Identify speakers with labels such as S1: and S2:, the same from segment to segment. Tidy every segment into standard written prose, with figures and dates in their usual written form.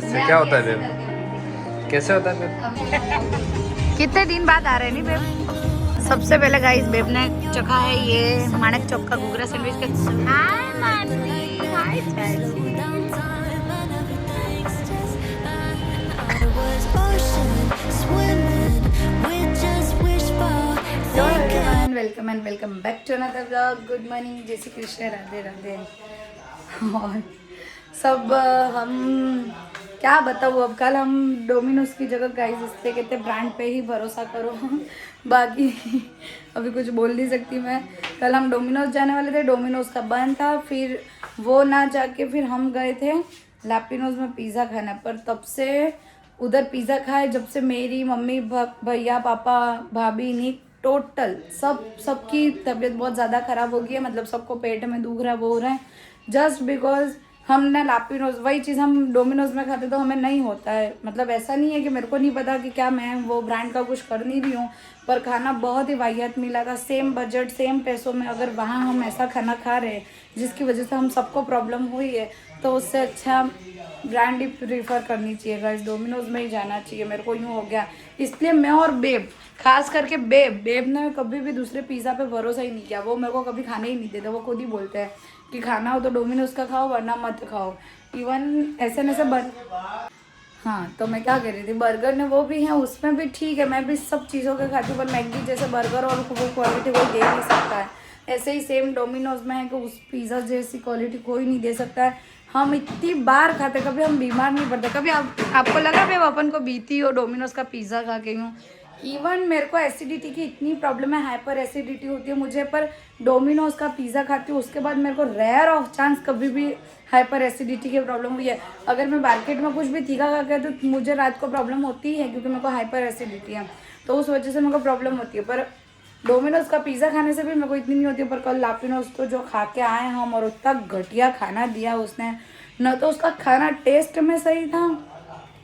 S1: इससे क्या होता है बेब? कैसे होता है बेब?
S2: कितने दिन बाद आ रहे हैं नहीं बेब? सबसे पहले गाइस बेब ने चखा है ये मानक चौक का घुघरा सैंडविच के। हाय मानवी, हाय चाची। Welcome and welcome back to another vlog. Good morning, जय श्री कृष्ण, राधे राधे। और सब हम क्या बताऊँ, अब कल हम डोमिनोज की जगह गाइस इसलिए कहते ब्रांड पे ही भरोसा करो। बाकी अभी कुछ बोल नहीं सकती मैं। कल हम डोमिनोज जाने वाले थे, डोमिनोज का बंद था, फिर वो ना जाके फिर हम गए थे लैपिनोज में पिज़्ज़ा खाना। पर तब से उधर पिज़्ज़ा खाए जब से मेरी मम्मी, भैया, पापा, भाभी, निक, टोटल सबकी तबीयत बहुत ज़्यादा ख़राब हो गई है। मतलब सबको पेट में दुख रहा है, वो हो रहा है जस्ट बिकॉज हमने लैपिनोज, वही चीज़ हम डोमिनोज में खाते तो हमें नहीं होता है। मतलब ऐसा नहीं है कि मेरे को नहीं पता कि क्या मैं वो ब्रांड का कुछ कर नहीं रही हूँ, पर खाना बहुत ही वाहियात मिला था। सेम बजट, सेम पैसों में अगर वहाँ हम ऐसा खाना खा रहे हैं जिसकी वजह से हम सबको प्रॉब्लम हुई है, तो उससे अच्छा ब्रांड ही प्रीफर करनी चाहिए गाइस। डोमिनोज में ही जाना चाहिए। मेरे को यूँ हो गया, इसलिए मैं और बेब, खास करके बेब ने कभी भी दूसरे पिज़्ज़ा पे भरोसा ही नहीं किया। वो मेरे को कभी खाने ही नहीं देते। वो खुद ही बोलते हैं कि खाना हो तो डोमिनोज का खाओ वरना मत खाओ। इवन ऐसे हाँ, तो मैं क्या कह रही थी, बर्गर ने वो भी है, उसमें भी ठीक है, मैं भी सब चीज़ों के खाती हूँ, पर मैगी जैसे बर्गर और वो क्वालिटी कोई दे नहीं सकता है। ऐसे ही सेम डोमिनोज में है कि उस पिज़्ज़ा जैसी क्वालिटी कोई नहीं दे सकता है। हम इतनी बार खाते, कभी हम बीमार नहीं पड़ते। कभी आपको लगा भाई अपन को बीती हो डोमिनोज का पिज़्ज़ा खा के यूँ? इवन मेरे को एसिडिटी की इतनी प्रॉब्लम है, हाइपर एसिडिटी होती है मुझे, पर डोमिनोज का पिज़्ज़ा खाती हूँ उसके बाद मेरे को रेयर ऑफ चांस कभी भी हाइपर एसिडिटी की प्रॉब्लम हुई है। अगर मैं मार्केट में कुछ भी तीखा खा के तो मुझे रात को प्रॉब्लम होती है, क्योंकि मेरे को हाइपर एसिडिटी है, तो उस वजह से मेरे को प्रॉब्लम होती है। पर डोमिनोज का पिज़्ज़ा खाने से भी मेरे को इतनी नहीं होती है। पर कल लैपिनोज तो जो खा के आए हम, और उतना घटिया खाना दिया उसने। न तो उसका खाना टेस्ट में सही था,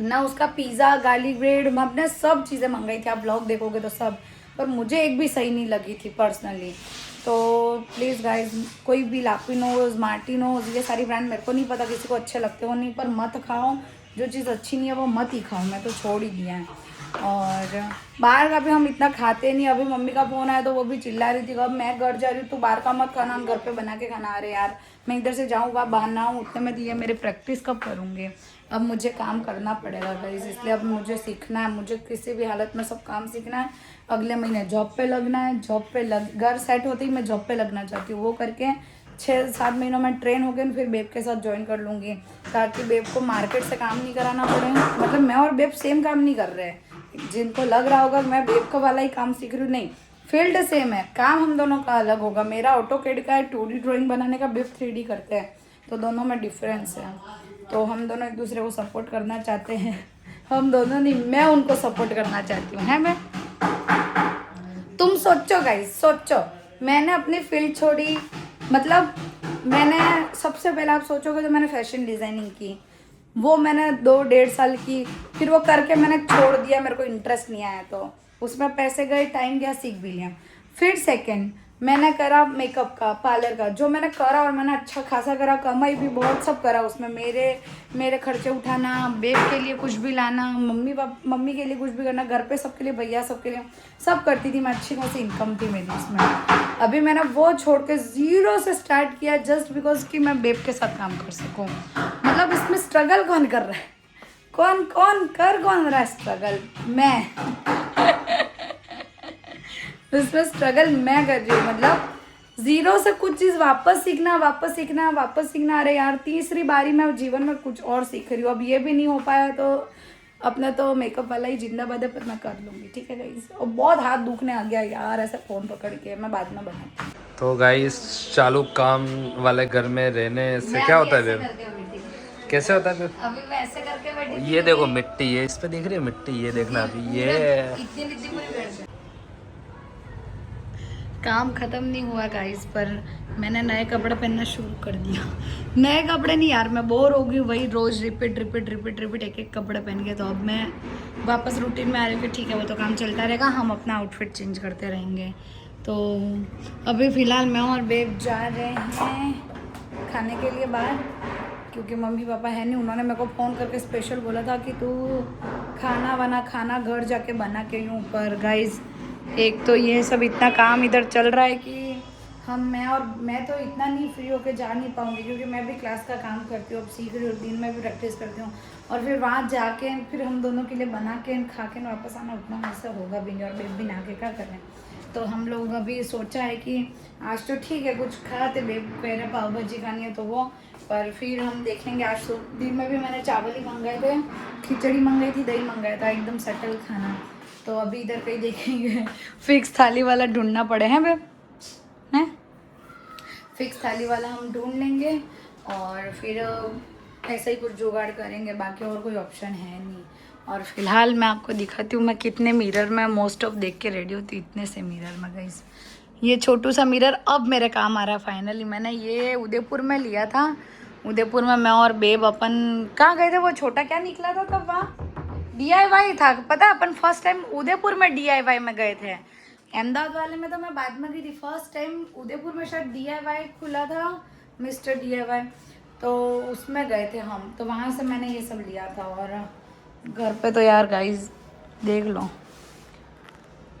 S2: ना उसका पिज़्ज़ा, गार्लिक ब्रेड, हमने सब चीज़ें मंगाई थी, आप ब्लॉग देखोगे तो सब, पर मुझे एक भी सही नहीं लगी थी पर्सनली। तो प्लीज़ गाइज, कोई भी लैपिनोज, मार्टिनोज, ये सारी ब्रांड मेरे को नहीं पता किसी को अच्छे लगते हो नहीं, पर मत खाओ। जो चीज़ अच्छी नहीं है वो मत ही खाओ, मैं तो छोड़ ही दिया है। और बाहर का भी हम इतना खाते नहीं। अभी मम्मी का फ़ोन आया तो वो भी चिल्ला रही थी, अब मैं घर जा रही हूँ तो बाहर का मत खाना, हम घर पे बना के खाना। अरे यार, मैं इधर से जाऊँ वहाँ बाहर ना आऊँ, उतने में दिए मेरी प्रैक्टिस कब करूँगी? अब मुझे काम करना पड़ेगा गाइस, इसलिए अब मुझे सीखना है। मुझे किसी भी हालत में सब काम सीखना है। अगले महीने जॉब पे लगना है, जॉब पे घर सेट होते ही मैं जॉब पे लगना चाहती हूँ। वो करके 6-7 महीनों में ट्रेन हो गए, फिर बेब के साथ ज्वाइन कर लूँगी, ताकि बेब को मार्केट से काम नहीं कराना पड़े। मतलब मैं और बेब सेम काम नहीं कर रहे हैं। जिनको लग रहा होगा मैं बेब का वाला ही काम सीख रही हूँ, नहीं, फील्ड सेम है, काम हम दोनों का अलग होगा। मेरा ऑटोकेड का है 2D ड्राइंग बनाने का, बेब 3D करते हैं, तो दोनों में डिफरेंस है। तो हम दोनों एक दूसरे को सपोर्ट करना चाहते हैं। हम दोनों नहीं, मैं उनको सपोर्ट करना चाहती हूँ, है मैं। तुम सोचो गाइस, सोचो, मैंने अपनी फील्ड छोड़ी। मतलब मैंने सबसे पहले, आप सोचोगे तो मैंने फैशन डिज़ाइनिंग की, वो मैंने 2-1.5 साल की, फिर वो करके मैंने छोड़ दिया, मेरे को इंटरेस्ट नहीं आया, तो उसमें पैसे गए, टाइम गया, सीख भी लिया। फिर सेकंड मैंने करा मेकअप का, पार्लर का, जो मैंने करा और मैंने अच्छा खासा करा, कमाई भी बहुत, सब करा उसमें। मेरे खर्चे उठाना, बेब के लिए कुछ भी लाना, मम्मी के लिए कुछ भी करना, घर पे सबके लिए, भैया सबके लिए, सब करती थी मैं। अच्छी खासी इनकम थी मेरी उसमें। अभी मैंने वो छोड़ के 0 से स्टार्ट किया, जस्ट बिकॉज कि मैं बेब के साथ काम कर सकूँ। मतलब इसमें स्ट्रगल कौन कर रहा है? कौन रहा है स्ट्रगल? मैं। इसमें स्ट्रगल मैं कर रही हूँ। मतलब 0 से कुछ चीज़ वापस सीखना। अरे यार, तीसरी बारी मैं जीवन में कुछ और सीख रही हूँ। अब ये भी नहीं हो पाया तो अपना तो मेकअप वाला ही जिंदाबाद है, पर मैं कर लूँगी, ठीक है गाइस। और बहुत हाथ दुखने आ गया यार ऐसा फ़ोन पकड़ के, मैं बाद में बनाती हूँ।
S1: तो गाइस, चालू काम वाले घर में रहने से क्या होता है बेब? कैसे होता है बेब?
S2: अभी मैं ऐसे करके बैठी,
S1: ये देखो मिट्टी, ये इस पे दिख रही है मिट्टी, ये देखना अभी ये
S2: काम ख़त्म नहीं हुआ गाइस, पर मैंने नए कपड़े पहनना शुरू कर दिया। नए कपड़े नहीं यार, मैं बोर हो गई, वही रोज़ रिपीट एक कपड़े पहन के। तो अब मैं वापस रूटीन में आ रही हूँ कि ठीक है, वो तो काम चलता रहेगा, हम अपना आउटफिट चेंज करते रहेंगे। तो अभी फ़िलहाल मैं और बेब जा रहे हैं खाने के लिए बाहर, क्योंकि मम्मी पापा है नहीं, उन्होंने मेरे को फ़ोन करके स्पेशल बोला था कि तू खाना घर जाके बना के यूँ। पर गाइस एक तो ये सब इतना काम इधर चल रहा है कि मैं तो इतना नहीं फ्री होके जा नहीं पाऊँगी, क्योंकि मैं भी क्लास का काम करती हूँ, अब सीख रही हूँ, दिन में भी प्रैक्टिस करती हूँ, और फिर वहाँ जाके फिर हम दोनों के लिए बना के खा के वापस आना उतना ऐसा होगा भी नहीं, और बेब भी ना के क्या करें। तो हम लोग अभी सोचा है कि आज तो ठीक है कुछ खाते, बेब कह रहे पाव भाजी खानी है तो वो, पर फिर हम देखेंगे। आज तो दिन में भी मैंने चावल ही मंगाए थे, खिचड़ी मंगाई थी, दही मंगाया था, एकदम सटल खाना। तो अभी इधर कहीं देखेंगे फिक्स थाली वाला ढूंढना पड़े हैं बेब, हैं फिक्स थाली वाला हम ढूंढ लेंगे और फिर ऐसा ही कुछ जुगाड़ करेंगे, बाकी और कोई ऑप्शन है नहीं। और फिलहाल मैं आपको दिखाती हूँ मैं कितने मिरर में मोस्ट ऑफ देख के रेडी होती, इतने से मिरर में गाइस। ये छोटू सा मिरर अब मेरे काम आ रहा है फाइनली। मैंने ये उदयपुर में लिया था, उदयपुर में मैं और बेब अपन कहाँ गए थे, वो छोटा क्या निकला था तब, वहाँ DIY था, पता है अपन फर्स्ट टाइम उदयपुर में DIY में गए थे। अहमदाबाद वाले में तो मैं बाद में गई थी, फर्स्ट टाइम उदयपुर में शायद DIY खुला था, मिस्टर DIY, तो उसमें गए थे हम, तो वहाँ से मैंने ये सब लिया था। और घर पे तो यार गाइस देख लो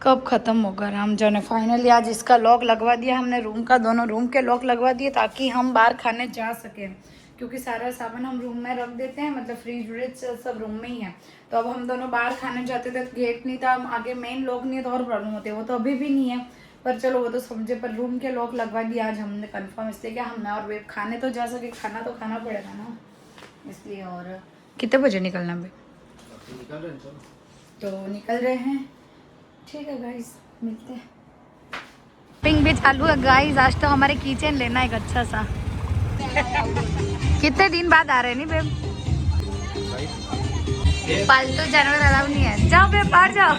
S2: कब ख़त्म होगा राम जाने। फाइनली आज इसका लॉक लगवा दिया हमने, रूम का, दोनों रूम के लॉक लगवा दिए ताकि हम बाहर खाने जा सकें, क्योंकि सारा सामान हम रूम में रख देते हैं, मतलब फ्रिज व्रिज सब रूम में ही है। तो अब हम दोनों बाहर खाने जाते थे, गेट नहीं था, आगे मेन लॉक नहीं है तो और प्रॉब्लम होती है, वो तो अभी भी नहीं है, पर चलो वो तो समझे। पर रूम के लॉक लगवा दिया आज हमने कंफर्म, इसलिए क्या हम और वे खाने तो जा सके, खाना तो खाना पड़ेगा ना, इसलिए। और कितने बजे निकलना भाई? तो निकल रहे हैं, ठीक है गाइस, मिलते हैं। पिंग भी चालू है गाइस, आज तो हमारे किचन लेना एक अच्छा सा। कितने दिन बाद आ रहे हैं नहीं बेब? पालतू जानवर अलाउ नहीं है, जाओ बेब बाहर जाओ।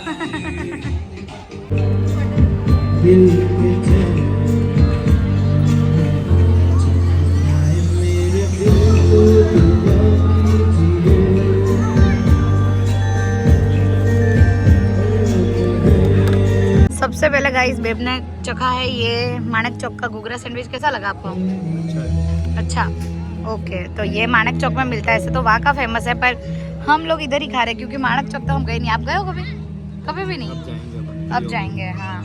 S2: सबसे पहले गाइस बेब ने चखा है ये माणक चौक का घुघरा सैंडविच, कैसा लगा आपको? अच्छा ओके, तो ये माणक चौक में मिलता है, ऐसे तो वहाँ का फेमस है, पर हम लोग इधर ही खा रहे हैं क्योंकि माणक चौक तो हम गए नहीं। आप गए हो कभी? कभी भी नहीं? अब जाएंगे हाँ।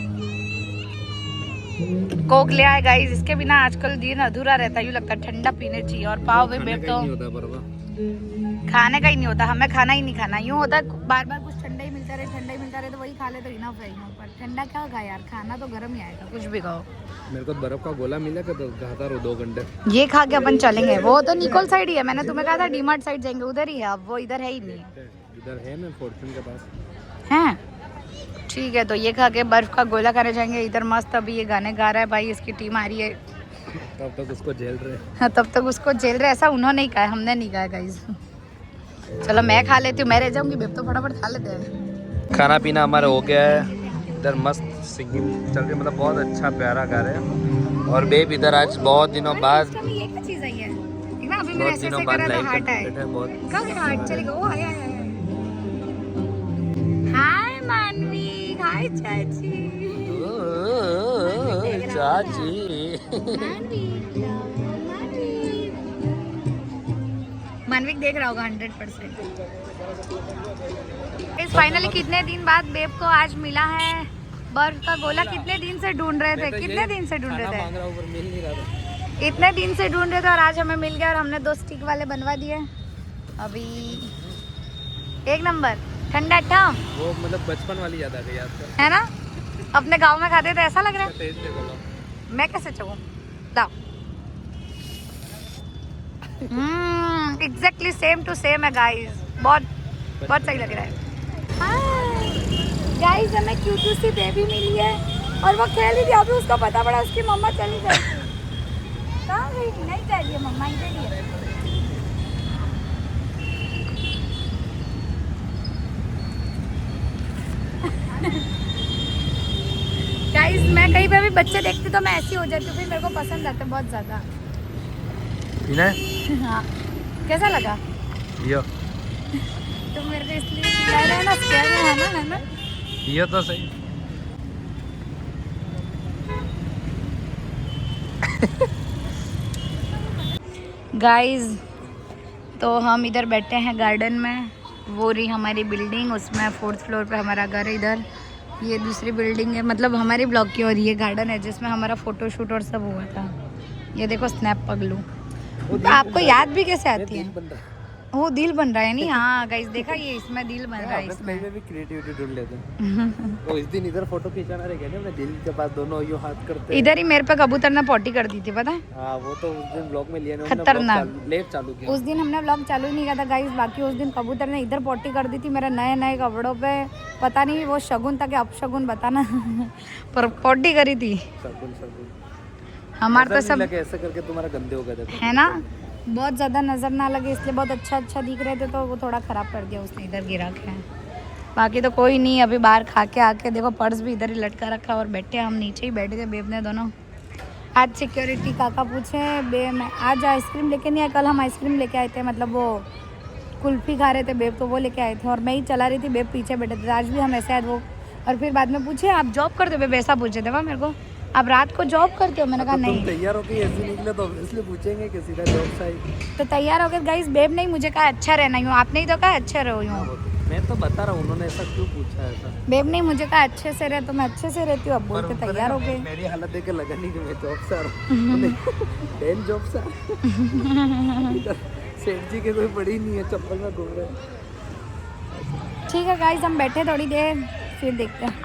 S2: कोक ले आए गाइस, इसके बिना आजकल दिन अधूरा रहता है, यूँ लगता है ठंडा पीने चाहिए। और पाव भी बेब तो खाने का ही नहीं होता, हमें खाना ही नहीं खाना, यूँ होता है बार बार कुछ ठंडा ही मिलता रहे तो वही खा ले तो इनफ है। पर ठंडा क्या खा यार, खाना तो गर्म ही आएगा, कुछ भी खाओ।
S1: मेरे को बर्फ का गोला मिला तो खाता रहो 2 घंटे,
S2: ये खा के अपन चलेंगे। वो तो निकोल साइड ही है, मैंने तुम्हें कहा था डीमार्ट साइड जाएंगे, उधर ही है, अब वो इधर है ही नहीं।
S1: इधर है ना फॉर्चून के पास
S2: हैं, ठीक है, तो ये खा के बर्फ का गोला खाने जाएंगे। इधर मस्त अभी ये गाने गा रहा है भाई, इसकी टीम आ रही है,
S1: तब तक उसको झेल रहे।
S2: हाँ तब तक उसको झेल रहे, ऐसा उन्होंने ही कहा, हमने नहीं कहा गाइस। चलो मैं खा लेती हूँ, मैं रह जाऊंगी, बेब तो फटाफट खा लेते हैं। खाना पीना हमारा हो गया है, इधर मस्त सिंगिंग चल रही है, मतलब बहुत अच्छा प्यारा गा रहे हैं। और बेब इधर आज बहुत दिनों बाद हाय मानवी, हाय चाची, चाची मानविक देख रहा होगा 100%। फाइनली कितने दिन बाद बेब को आज मिला है बर्फ का गोला। कितने दिन से ढूंढ रहे थे, कितने दिन से ढूंढ रहे थे, इतने दिन से ढूंढ रहे थे, और आज हमें मिल गया। और हमने 2 स्टिक वाले बनवा दिए, अभी 1 नंबर ठंडा ठम,
S1: वो मतलब बचपन वाली याद आ गई याद
S2: है ना, अपने गांव में खाते थे, ऐसा लग रहा है। मैं कैसे चखूं, लाओ। एग्जैक्टली सेम टू सेम है गाइस, बहुत बहुत सही लग रहा है। गाइस हमें क्यूट सी बेबी मिली है, और वो खेल रही थी, अभी उसको पता पड़ा उसकी मम्मा चली गई। कहाँ गई? नहीं जा रही है मम्मा, इधर ही है। गाइस मैं कहीं पे भी बच्चे देखती तो मैं ऐसी हो जाती हूँ, फिर मेरे को पसंद आता है बहुत ज़्यादा। हाँ कैसा लगा?
S1: यो
S2: तो मेरे को इसलिए खिला रहे हैं ना, स्केयर में है ना
S1: ये तो सही।
S2: गाइस तो हम इधर बैठे हैं गार्डन में, वो रही हमारी बिल्डिंग, उसमें 4th फ्लोर पे हमारा घर है। इधर ये दूसरी बिल्डिंग है, मतलब हमारी ब्लॉक की, और ये गार्डन है जिसमें हमारा फोटोशूट और सब हुआ था। ये देखो स्नैप पगलू, तो आपको याद भी कैसे आती है? वो दिल बन रहा है नहीं? हाँ गाइस देखा, ये इसमें दिल बन रहा है, इसमें
S3: भी क्रिएटिविटी ढूंढ लेते हैं। तो इस दिन इधर फोटो खींचाना रह गया ना, अपने दिल के पास दोनों यूं हाथ करते।
S2: इधर ही मेरे पे कबूतर ने पॉटी कर दी थी, पता है?
S3: हाँ वो तो उस दिन ब्लॉग में लिया ना,
S2: खतरनाक।
S3: लेट चालू किया
S2: उस दिन हमने व्लॉग चालू ही नहीं किया था गाइस, बाकी उस दिन कबूतर ने इधर पॉटी कर दी थी मेरे नए नए कपड़ों पे। पता नहीं वो शगुन था कि अपशगुन, बताना पर पॉटी करी थी। हमारा तो सब
S3: ऐसे करके तुम्हारा गंदे हो गए थे
S2: है ना, बहुत ज़्यादा नज़र ना लगे इसलिए बहुत अच्छा दिख रहे थे, तो वो थोड़ा ख़राब कर दिया उसने, इधर गिरा के। बाकी तो कोई नहीं, अभी बाहर खा के आके देखो पर्स भी इधर ही लटका रखा, और बैठे हम नीचे ही बैठे थे बेब ने दोनों। आज सिक्योरिटी काका पूछे बेब मैं आज आइसक्रीम लेके नहीं आए, कल हम आइसक्रीम लेके आए थे, मतलब वो कुल्फ़ी खा रहे थे बेब, तो वो लेके आए थे और मैं ही चला रही थी, बेब पीछे बैठे थे। आज भी हम ऐसे आए वो, और फिर बाद में पूछे आप जॉब करते हो बेब, ऐसा पूछे थे वहाँ मेरे को, आप रात को जॉब करते हो? मैंने कहा नहीं।
S3: तुम तैयार होके ऐसे निकले तो इसलिए पूछेंगे कि सीधा जॉब साइड।
S2: तो तैयार हो गए गाइस, बेब नहीं मुझे कहा अच्छा रहना यूँ, आपने ही तो कहा अच्छे रहो यूँ।
S3: मैं तो बता रहा हूँ उन्होंने ऐसा क्यों पूछा है ऐसा।
S2: बेब नहीं मुझे कहा अच्छे से रहे, तो मैं अच्छे से रहती हूँ, अब बोल के तैयार हो गए।
S3: मेरी हालत देख के लगा नहीं कि मैं जॉब से आ रहा हूँ। जॉब से सेठ जी के कोई पड़ी नहीं है, चप्पल में घूम रहे।
S2: ठीक है गाइस, हम बैठे थोड़ी देर, फिर देखते हैं।